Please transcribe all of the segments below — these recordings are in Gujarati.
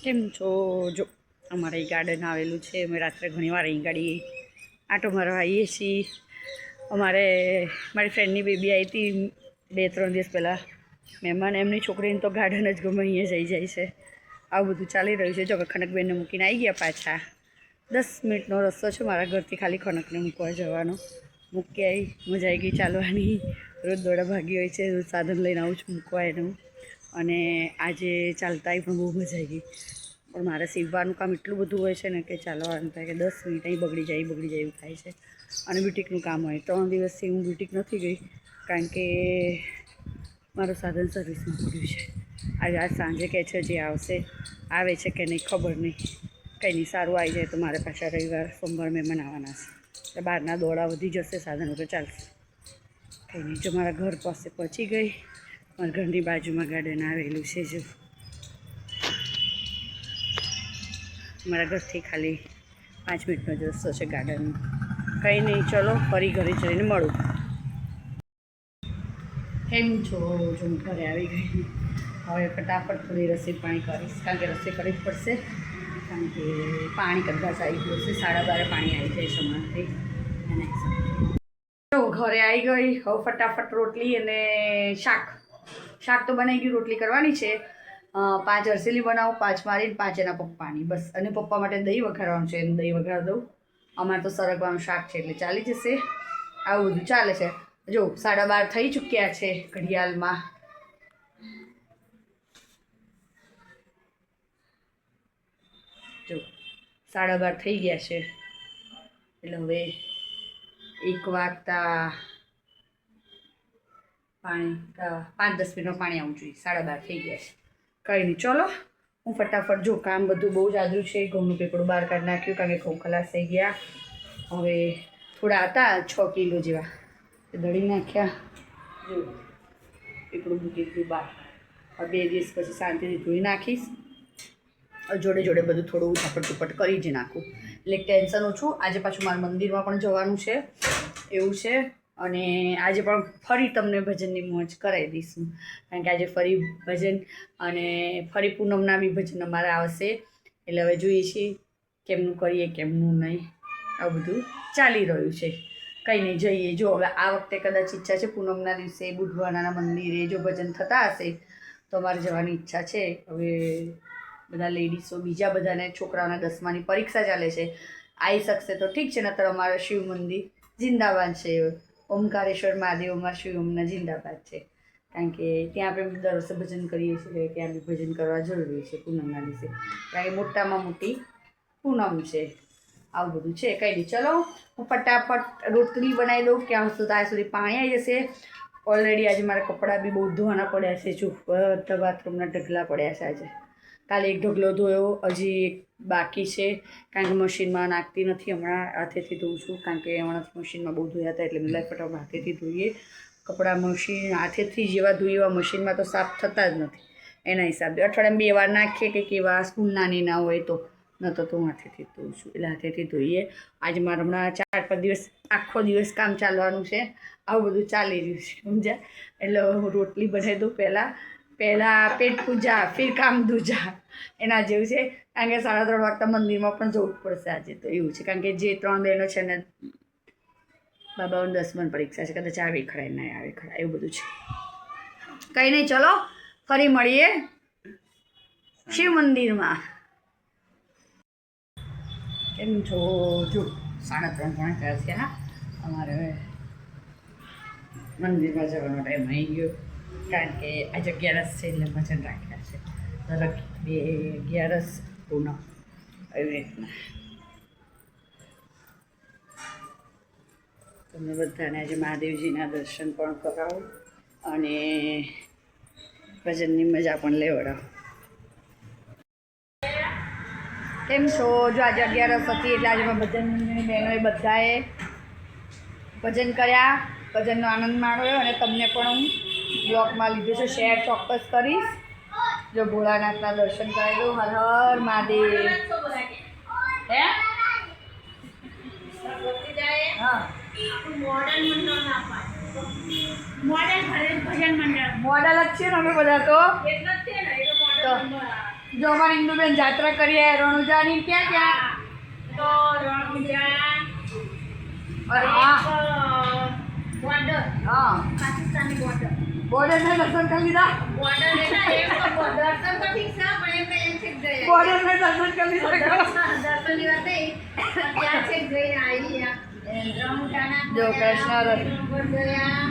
કેમ છો? જો અમારે ગાર્ડન આવેલું છે. અમે રાત્રે ઘણીવાર અહીં ગાડી આંટો મારવા આવીએ છીએ. અમારે મારી ફ્રેન્ડની બેબી આવી હતી 2-3 દિવસ પહેલાં મહેમાન. એમની છોકરીને તો ગાર્ડન જ ગમે, અહીંયા જઈ જાય છે. આવું બધું ચાલી રહ્યું છે. જો કે ખનકબેનને મૂકીને આવી ગયા પાછા. 10 મિનિટનો રસ્તો છે મારા ઘરથી, ખાલી ખનકને મૂકવા જવાનો. મૂકી આવી, મજા આવી ગઈ ચાલવાની. રોજ દોડા ભાગી હોય છે, રોજ સાધન લઈને આવું છું મૂકવા એનું. અને આજે ચાલતા પણ બહુ મજા આવી ગઈ. પણ મારે સીવવાનું કામ એટલું બધું હોય છે ને કે ચાલવાનું થાય કે 10 મિનિટ અહીં બગડી જાય એવું થાય છે. અને બ્યુટિકનું કામ હોય. 3 દિવસથી હું બ્યુટિક નથી ગઈ કારણ કે મારું સાધન સર્વિસમાં પડ્યું છે. આજ સાંજે કહે છે જે આવશે આવે છે કે નહીં ખબર નહીં. કંઈ નહીં, સારું આવી જાય તો મારે પાછા રવિવાર સોમવાર મહેમાન આવવાના છે. એટલે બહારના દોડા વધી જશે, સાધનો તો ચાલશે. કંઈ નહીં, જો મારા ઘર પાસે પહોંચી ગઈ. મારા ઘરની બાજુમાં ગાર્ડન આવેલું છે. જો મારા ઘરથી ખાલી 5 મિનિટનો જ રસ્તો છે ગાર્ડનનો. કંઈ નહીં, ચલો ફરી ઘરે જઈને મળું. કેમ છો? જો હું ઘરે આવી ગઈ. હવે ફટાફટ થોડી રસોઈ પાણી કરીશ, કારણ કે રસોઈ કરવી જ પડશે. કારણ કે પાણી કદાચ આવી ગયું છે, 12:30 પાણી આવી જાય છે હમણાંથી. તો ઘરે આવી ગઈ. હવે ફટાફટ રોટલી અને શાક તો બનાવી ગયું, રોટલી કરવાની છે. 5 અરસેલી બનાવું, 5 મારીને 5 એના પપ્પાની, બસ. અને પપ્પા માટે દહીં વઘારવાનું છે, એને દહીં વઘાર દઉં. અમારે તો સરગવાનું શાક છે એટલે ચાલી જશે. આવું બધું ચાલે છે. જો 12:30 થઈ ચૂક્યા છે ઘડિયાળમાં. જો 12:30 થઈ ગયા છે એટલે હવે 1 વાગતા 5-10 મિનિટમાં પાણી આવવું જોઈએ. 12:30 થઈ ગયા છે. કંઈ નહીં, ચલો હું ફટાફટ, જો કામ બધું બહુ જ આદરું છે. ઘઉંનું પેપડું બહાર કાઢી નાખ્યું કારણ કે ઘઉં ખલાસ થઈ ગયા. હવે થોડા હતા 6 કિલો જેવા, દળી નાખ્યા. જો પેપડું મૂકી દીધું બહાર. હવે 2 દિવસ પછી શાંતિથી ધોઈ નાખીશ. જોડે બધું થોડું ઝપટ કરી જ નાખું એટલે ટેન્શન ઓછું. આજે પાછું મારા મંદિરમાં પણ જવાનું છે એવું છે. અને આજે પણ ફરી તમને ભજનની મોજ કરાવી દઈશું, કારણ કે આજે ફરી ભજન અને ફરી પૂનમના બી ભજન અમારા આવશે. એટલે હવે જોઈએ છીએ કેમનું કરીએ કેમનું નહીં. આવું બધું ચાલી રહ્યું છે. કંઈ નહીં, જઈએ. જો હવે આ વખતે કદાચ ઈચ્છા છે પૂનમના દિવસે બુધવારના મંદિરે જો ભજન થતા હશે તો અમારે જવાની ઈચ્છા છે. હવે બધા લેડીઝો બીજા બધાને છોકરાઓના 10માની પરીક્ષા ચાલે છે, આવી શકશે તો ઠીક છે, નહીતર અમારા શિવ મંદિર જિંદાબાદ છે. ઓમકારેશ્વર મહાદેવમાં શિવમના જિંદાબાદ છે, કારણ કે ત્યાં આપણે દર વર્ષે ભજન કરીએ છીએ. ત્યાં બી ભજન કરવા જરૂરી છે પૂનમના દિવસે, કારણ કે મોટામાં મોટી પૂનમ છે. આવું બધું છે. કંઈ નહીં, ચલો હું ફટાફટ રોટલી બનાવી દઉં. ક્યાં ત્યાં સુધી પાણી આવી જશે. ઓલરેડી આજે મારા કપડાં બી બહુ ધોવાના પડ્યા છે. જો બધા બાથરૂમના ઢગલા પડ્યા છે. આજે કાલે એક ઢગલો ધોયો, હજી એક બાકી છે, કારણ કે મશીનમાં નાખતી નથી. હમણાં હાથેથી ધોઉં છું, કારણ કે હમણાં મશીનમાં બહુ ધોયા હતા એટલે મેં ફટાફટ હાથેથી ધોઈએ કપડાં. મશીન હાથેથી જેવા ધોઈએ એવા મશીનમાં તો સાફ થતા જ નથી. એના હિસાબે અઠવાડિયામાં 2 વાર નાખીએ કે કેવા સ્કૂલ નાની ના હોય તો, ન તો હું હાથેથી ધોઉં છું. એટલે હાથેથી ધોઈએ. આજે મારે હમણાં 4-5 દિવસ આખો દિવસ કામ ચાલવાનું છે. આવું બધું ચાલી રહ્યું છે, સમજ્યા? એટલે હું રોટલી બનાવી દઉં પહેલાં પેટ પૂજા ફિર કામ દૂજા, એના જેવું છે. કારણ કે 3:30 વાગતા મંદિરમાં પણ જવું જ પડશે આજે તો. એવું છે, કારણ કે જે 3 બહેનો છે ને બાબાઓની 10માની પરીક્ષા છે, કદાચ આવે ખરા ના આવે ખરા, એવું બધું છે. કંઈ નહીં, ચલો ફરી મળીએ શિવ મંદિરમાં. કેમ છો? જો 3:30 થયા. અમારે મંદિરમાં જવાનો ટાઈમ આવી ગયો, કારણ કે આજે 11 છે એટલે ભજન રાખ્યા છે. દરેક 11 પૂનમ એવી રીતના. તમને બધાને આજે મહાદેવજીના દર્શન પણ કરાવું અને ભજનની મજા પણ લેવડાવું. કેમ છો? જો આજે 11 હતી એટલે આજે ભજન મંડળની બહેનોએ બધાએ ભજન કર્યા, ભજનનો આનંદ માણ્યો. અને તમને પણ હું બ્લોગમાં લીધું છે, શેર ચોક્કસ કરીશ. જો ભોળાનાથના દર્શન કરાવી દો. હર હર મહાદેવ. હે હા, મોડલ જ છે ને અમે બધા તો. જો અમારી ઇન્દુબેન જાત્રા કરીએ રણુજાની ક્યાં ક્યાં તો રણુજા અરે હા બોર્ડર હા પાકિસ્તાની બોર્ડર બોર્ડરના દર્શન કરી લીધા બોર્ડર એટલે એમ તો દર્શન તો ઠીક છે પણ એમ કઈ છે ગયા બોર્ડરના દર્શન કરી લીધા દર્શનની વાત થઈ ત્યાં છે જઈને આવી રણુજાના જો કૃષ્ણ ગયા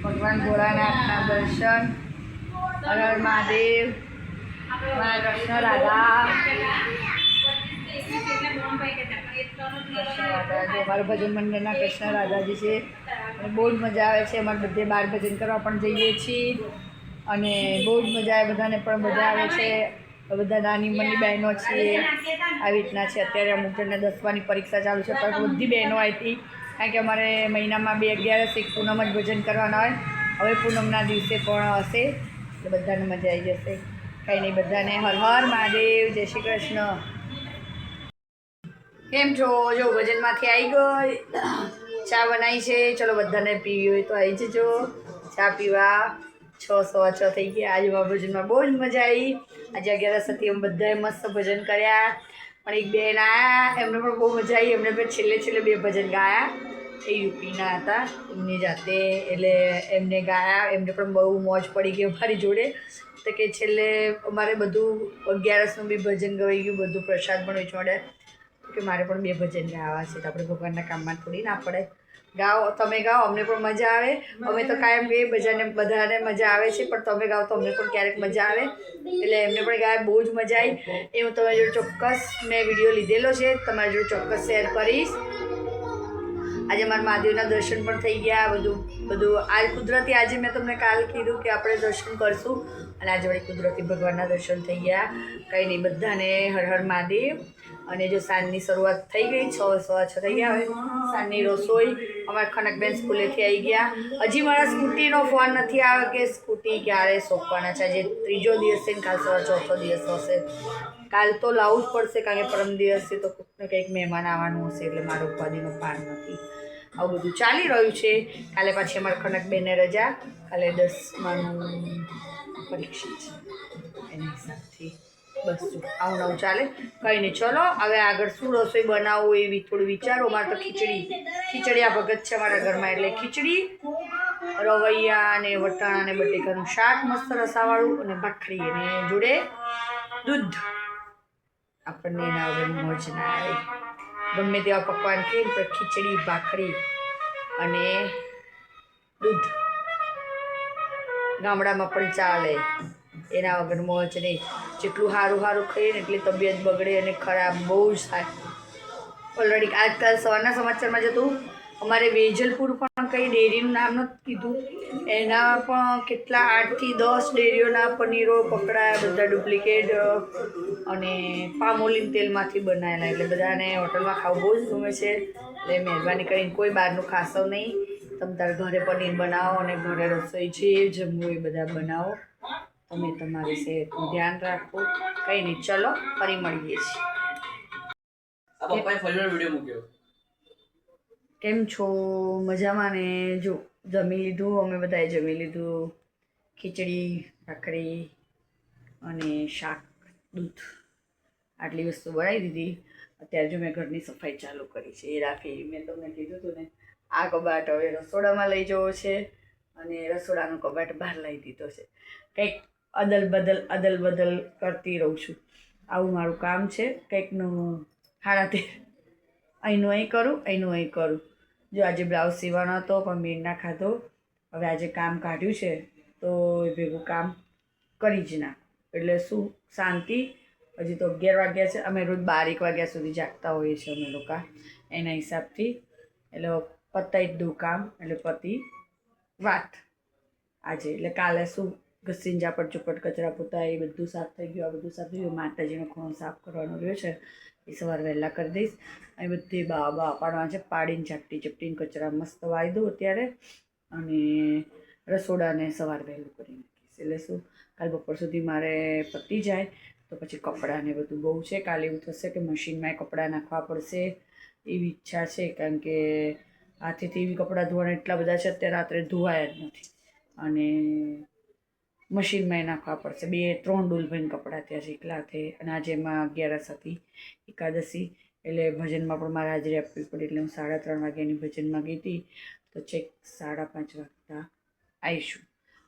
ભગવાન ભોળાનાથના દર્શન હર હર મહાદેવ મારા કૃષ્ણ રાધા જો મારા ભજન મંડળના કૃષ્ણ રાધાજી છે અને બહુ જ મજા આવે છે અમારે બધે બહાર ભજન કરવા પણ જઈએ છીએ અને બહુ જ મજા આવે બધાને પણ મજા આવે છે બધા નાની મની બહેનો છીએ આવી રીતના છે અત્યારે અમુક જણને 10માની પરીક્ષા ચાલુ છે પણ બધી બહેનો આવી હતી કારણ કે અમારે મહિનામાં 2 11 એક પૂનમ જ ભજન કરવાના હોય હવે પૂનમના દિવસે પણ હશે એટલે બધાને મજા આવી જશે કંઈ નહીં બધાને હર હર મહાદેવ જય શ્રી કૃષ્ણ કેમ છો જો ભજનમાંથી આવી ગઈ ચા બનાવી છે ચલો બધાને પીવી હોય તો આવી જજો ચા પીવા 6:15 થઈ ગયા આજે મારા ભજનમાં બહુ જ મજા આવી આજે 11 હતી અમે બધાએ મસ્ત ભજન કર્યા પણ એક બેન આવ્યા એમને પણ બહુ મજા આવી એમને પણ છેલ્લે 2 ભજન ગાયા એ યુપીના હતા એમની જાતે એટલે એમને ગાયા એમને પણ બહુ મોજ પડી ગઈ અમારી જોડે તો કે છેલ્લે અમારે બધું 11નું બી ભજન ગવાઈ ગયું બધું પ્રસાદ પણ વેચવાડે કે મારે પણ 2 ભજન ગાવા છે તો આપણે ભગવાનના કામમાં થોડી ના પડે ગાઓ તમે ગાઓ અમને પણ મજા આવે અમે તો કાયમ ગઈ બધાને મજા આવે છે પણ તમે ગાઓ તો અમને પણ ક્યારેક મજા આવે એટલે એમને પણ ગાય બહુ જ મજા આવી એ હું તમારી જોડે ચોક્કસ મેં વિડીયો લીધેલો છે તમારી જોડે ચોક્કસ શેર કરીશ આજે મારા મહાદેવના દર્શન પણ થઈ ગયા બધું આ કુદરતી આજે મેં તમને કાલ કીધું કે આપણે દર્શન કરશું અને આજે વળી કુદરતી ભગવાનના દર્શન થઈ ગયા કંઈ નહીં બધાને હર હર મહાદેવ અને જો સાંજની શરૂઆત થઈ ગઈ 6:15 થઈ ગયા હવે સાંજની રસોઈ અમારા ખનકબેન સ્કૂલેથી આવી ગયા હજી મારા સ્કૂટીનો ફોન નથી આવ્યો કે સ્કૂટી ક્યારે સોંપવાના છે આજે 3જો દિવસ છે ને કાલ સવાર 4થો દિવસ હશે કાલ તો લાવવું જ પડશે કારણ કે પરમ દિવસથી તો કોઈકને કંઈક મહેમાન આવવાનું હશે એટલે મારો ઉપાધિનો પાર નથી આવું બધું ચાલી રહ્યું છે કાલે પાછી અમારા ખનકબેનને રજા કાલે 10માનું પરીક્ષા છે એના હિસાબથી બસ જો આવું નવું ચાલે કંઈ નહીં ચલો હવે આગળ શું રસોઈ બનાવવું એવી થોડું વિચારો મારે તો ખીચડીયા ભગત છે અમારા ઘરમાં એટલે ખીચડી રવૈયા અને વટાણા અને બટેકાનું શાક મસ્ત રસાવાળું અને ભાખરી અને જોડે દૂધ આપણને એના વગર મોજ ના આવે ગમે તેવા પકવાન ખાઈને પણ ખીચડી ભાખરી અને દૂધ ગામડામાં પણ ચાલે એના વગર મોજ નહીં જેટલું સારું ખાઈએ ને એટલી તબિયત બગડે અને ખરાબ બહુ જ થાય ઓલરેડી આજકાલ સવારના સમાચારમાં જતું અમારે વેજલપુર પણ કંઈ ડેરીનું નામ નથી કીધું એના પણ કેટલા 8 થી 10 ડેરીઓના પનીરો પકડાયા બધા ડુપ્લિકેટ અને પામોલીન તેલમાંથી બનાવેલા એટલે બધાને હોટલમાં ખાવું બહુ જ ગમે છે એટલે મહેરબાની કરીને કોઈ બહારનું ખાશો નહીં તમે તારા ઘરે પનીર બનાવો અને ઘરે રસોઈ જે જમવું એ બધા બનાવો તમે તમારી સેહતનું ધ્યાન રાખો કંઈ નહીં ચલો ફરી મળીએ છીએ કેમ છો મજામાં ને જો જમી લીધું અમે બધાએ જમી લીધું ખીચડી ભાખરી અને શાક દૂધ આટલી વસ્તુ બનાવી દીધી અત્યારે જો મેં ઘરની સફાઈ ચાલુ કરી છે એ રાખી મેં તમને કીધું હતું ને આ કબાટ હવે રસોડામાં લઈ જવો છે અને રસોડાનો કબાટ બહાર લઈ દીધો છે કંઈક અદલ બદલ કરતી રહું છું આવું મારું કામ છે કંઈકનું 13:30 અહીંનું અહીં કરું જો આજે બ્લાઉઝ સીવાનો હતો પણ મેળ ના ખાધો હવે આજે કામ કાઢ્યું છે તો એ ભેગું કામ કરી જ નાખું એટલે શું શાંતિ હજી તો 11 વાગ્યા છે અમે રોજ 12 વાગ્યા સુધી જાગતા હોઈએ છીએ અમે લોકો એના હિસાબથી એટલે પતાવી જ દઉં કામ એટલે પતી વાત આજે એટલે કાલે શું ઘસીને ઝાપટ ચૂપટ કચરા પોતા એ બધું સાફ થઈ ગયું આ બધું સાફ થઈ ગયું માતાજીનો ખૂણો સાફ કરવાનો રહ્યો છે એ સવાર વહેલા કરી દઈશ અહીં બધી બા પાડવાના છે પાડીને ચપટીને કચરા મસ્ત વાળી દઉં અત્યારે અને રસોડાને સવાર વહેલું કરી નાખીશ એટલે શું કાલ બપોર સુધી મારે પતી જાય તો પછી કપડાને બધું બહુ છે કાલે એવું થશે કે મશીનમાં કપડાં નાખવા પડશે એવી ઈચ્છા છે કારણ કે હાથેથી એવી કપડાં ધોવાના એટલા બધા છે અત્યારે રાત્રે ધોવાયા જ નથી અને મશીનમાં નાખવા પડશે. 2-3 ડોલ ભરીને કપડાં ત્યાં છે એકલા હાથે. અને આજે એમાં 11 હતી, એકાદશી, એટલે ભજનમાં પણ મારે હાજરી આપવી પડી. એટલે હું 3:30 વાગ્યાની ભજનમાં ગઈ હતી, તો છેક 5:30 વાગતા આવીશું.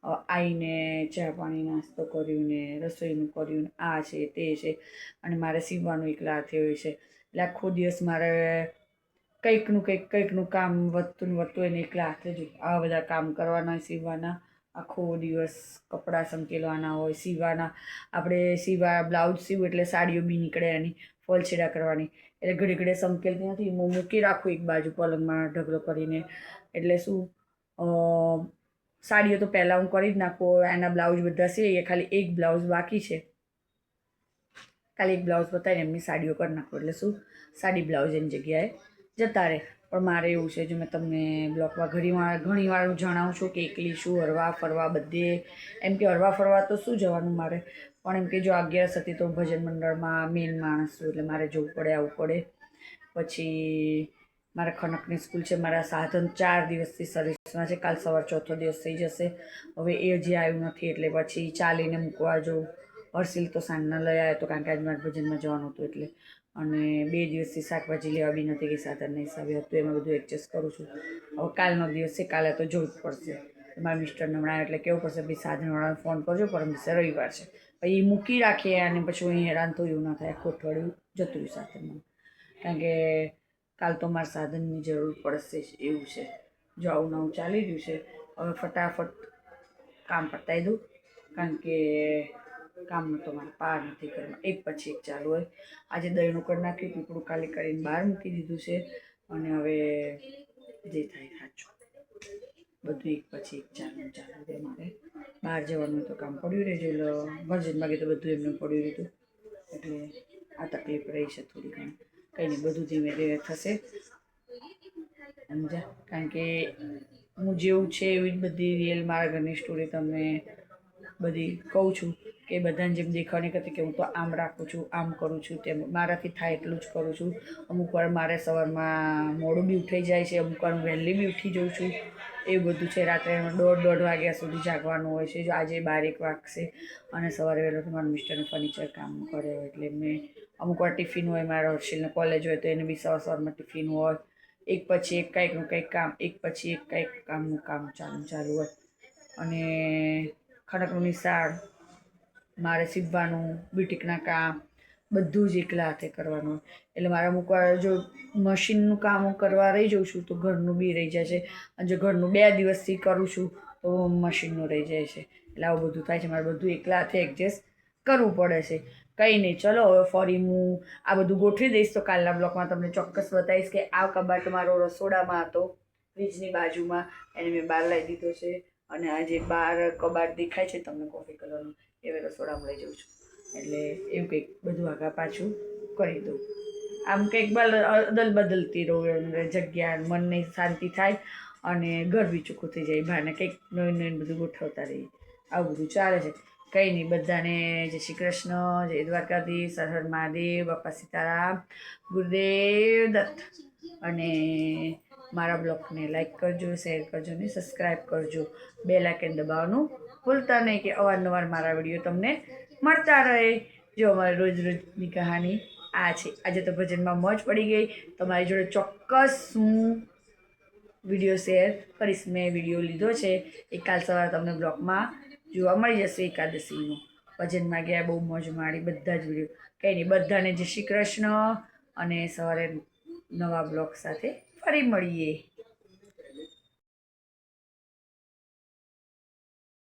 આવીને ચા પાણી નાસ્તો કર્યું ને રસોઈનું કર્યું ને આ છે તે છે, અને મારે સીવવાનું એકલા હાથે હોય છે. એટલે આખો દિવસ મારે કંઈકનું કામ વધતું ને વધતું એને એકલા હાથે જ આવા બધા કામ કરવાના, સીવવાના. આખો દિવસ કપડાં સંકેલવાના હોય, સીવવાના. આપણે બ્લાઉઝ સીવું એટલે સાડીઓ બી નીકળે, એની ફોલછેડા કરવાની. એટલે ઘડી ઘડી સંકેલતી નથી, હું મૂકી રાખું એક બાજુ પલંગમાં ઢગલો કરીને. એટલે શું, સાડીઓ તો પહેલાં હું કરી જ નાખું. એના બ્લાઉઝ બધા સીવીએ, ખાલી એક બ્લાઉઝ બાકી છે. ખાલી એક બ્લાઉઝ બતાવીને એમની સાડીઓ કરી નાખું. એટલે શું, સાડી બ્લાઉઝ એની જગ્યાએ જતા રહે. પણ મારે એવું છે, જો મેં તમને બ્લોગમાં ઘણી વાર હું જણાવું છું કે એકલી છું, હરવા ફરવા બધે. એમ કે હરવા ફરવા તો શું જવાનું મારે, પણ એમ કે જો 11 હતી તો હું ભજન મંડળમાં મેઇન માણસ છું, એટલે મારે જવું પડે, આવવું પડે. પછી મારા ખનકની સ્કૂલ છે, મારા સાધન 4 દિવસથી સર્વિસમાં છે. કાલ સવાર 4થો દિવસ થઈ જશે. હવે એ હજી આવ્યું નથી, એટલે પછી ચાલીને મૂકવા જવું. હર્ષિલ તો સાંજના લઈ આવ્યો હતો, કારણ કે આજે મારે ભજનમાં જવાનું હતું એટલે. અને 2 દિવસથી શાકભાજી લેવા બી નથી ગઈ, સાધનના હિસાબે હતું, એમાં બધું એડજસ્ટ કરું છું. હવે કાલનો દિવસ છે, કાલે તો જવું જ પડશે. મારા મિસ્ટરને હમણાં એટલે કેવું પડશે, ભાઈ સાધનવાળાને ફોન કરજો, પરમ દિવસે રવિવાર છે. પછી એ મૂકી રાખીએ અને પછી હું હેરાન થયું એવું ના થાય, આખું અઠવાડિયું જતું રહ્યું સાધનમાં. કારણ કે કાલ તો મારે સાધનની જરૂર પડશે જ એવું છે. જો આવું નવું ચાલી રહ્યું છે. હવે ફટાફટ કામ પતાવી દઉં, કારણ કે કામનો તો મારે પાર નથી કરવા, એક પછી એક ચાલુ હોય. આજે દહીંનું કરી નાખ્યું, પીપળું ખાલી કરીને બહાર મૂકી દીધું છે. અને હવે જે થાય સાચું, બધું એક પછી એક ચાલુ રહે. મારે બહાર જવાનું તો કામ પડ્યું રહેજો, ભજનમાં ગઈ તો બધું એમને પડ્યું રહેતું. એટલે આ તકલીફ રહી છે થોડી ઘણી. કંઈ નહીં, બધું ધીમે ધીમે થશે, સમજ્યા? કારણ કે હું જેવું છે એવી જ બધી રિયલ મારા ઘરની સ્ટોરી તમને બધી કહું છું. કે બધાને જેમ દેખાવાની કરતી કે હું તો આમ રાખું છું, આમ કરું છું, તેમ મારાથી થાય એટલું જ કરું છું. અમુક વાર મારે સવારમાં મોડું બી ઉઠાઈ જાય છે, અમુક વાર વહેલી બી ઉઠી જાઉં છું. એવું બધું છે. રાત્રે 1:30 વાગ્યા સુધી જાગવાનું હોય છે. જો આજે 12-1 વાગશે. અને સવારે વહેલો તો મારા મિસ્ટરનું ફર્નિચર કામ કરે હોય, એટલે એમને અમુક વાર ટિફિન હોય, મારા હર્ષિલને કોલેજ હોય તો એને બી સવારમાં ટિફિન હોય. એક પછી એક કંઈકનું કંઈક કામ, એક પછી એક કંઈક કામનું કામ ચાલુ હોય. અને ખડકનું નિશાળ, મારે સીવવાનું, બ્યુટિકના કામ બધું જ એકલા હાથે કરવાનું. એટલે મારે અમુક વાર જો મશીનનું કામ હું કરવા રહી જાઉં છું તો ઘરનું બી રહી જાય છે. અને જો ઘરનું 2 દિવસથી કરું છું તો મશીનનું રહી જાય છે. એટલે આવું બધું થાય છે. મારે બધું એકલા હાથે એડજસ્ટ કરવું પડે છે. કંઈ નહીં, ચલો હવે ફરી હું આ બધું ગોઠવી દઈશ. તો કાલના બ્લોગમાં તમને ચોક્કસ બતાવીશ કે આ કબાટ મારો રસોડામાં હતો, ફ્રીજની બાજુમાં, એને મેં બહાર લાવી દીધો છે. અને આ જે બહાર કબાટ દેખાય છે તમને કોફી કલરનું, એ હવે રસોડામાં લઈ જાઉં છું. એટલે એવું કંઈક બધું આગા પાછું કરી દઉં. આમ કંઈક અદલ બદલતી રહું, જગ્યા મનને શાંતિ થાય અને ઘર બી ચોખ્ખું થઈ જાય. બહારને કંઈક નવીન બધું ગોઠવતા રહીએ. આવું બધું ચાલે છે. કંઈ નહીં, બધાને જય શ્રી કૃષ્ણ, જય દ્વારકાધીશ, હર હર મહાદેવ, બાપા સીતારામ, ગુરુદેવ દત્ત. અને મારા બ્લોગને લાઈક કરજો, શેર કરજો ને સબસ્ક્રાઈબ કરજો. બેલ આઇકન દબાવવાનું ભૂલતા નહીં, કે અવારનવાર મારા વિડીયો તમને મળતા રહે. જો અમારી રોજની કહાની આ છે. આજે તો ભજનમાં મોજ પડી ગઈ. તમારી જોડે ચોક્કસ હું વિડીયો શેર કરીશ. મેં વિડીયો લીધો છે એ કાલ સવારે તમને બ્લોગમાં જોવા મળી જશે. એકાદશીનો ભજનમાં ગયા, બહુ મોજ માણી, બધા જ વિડીયો. કંઈ નહીં, બધાને જય શ્રી કૃષ્ણ. અને સવારે નવા બ્લોગ સાથે ફરી મળીએ.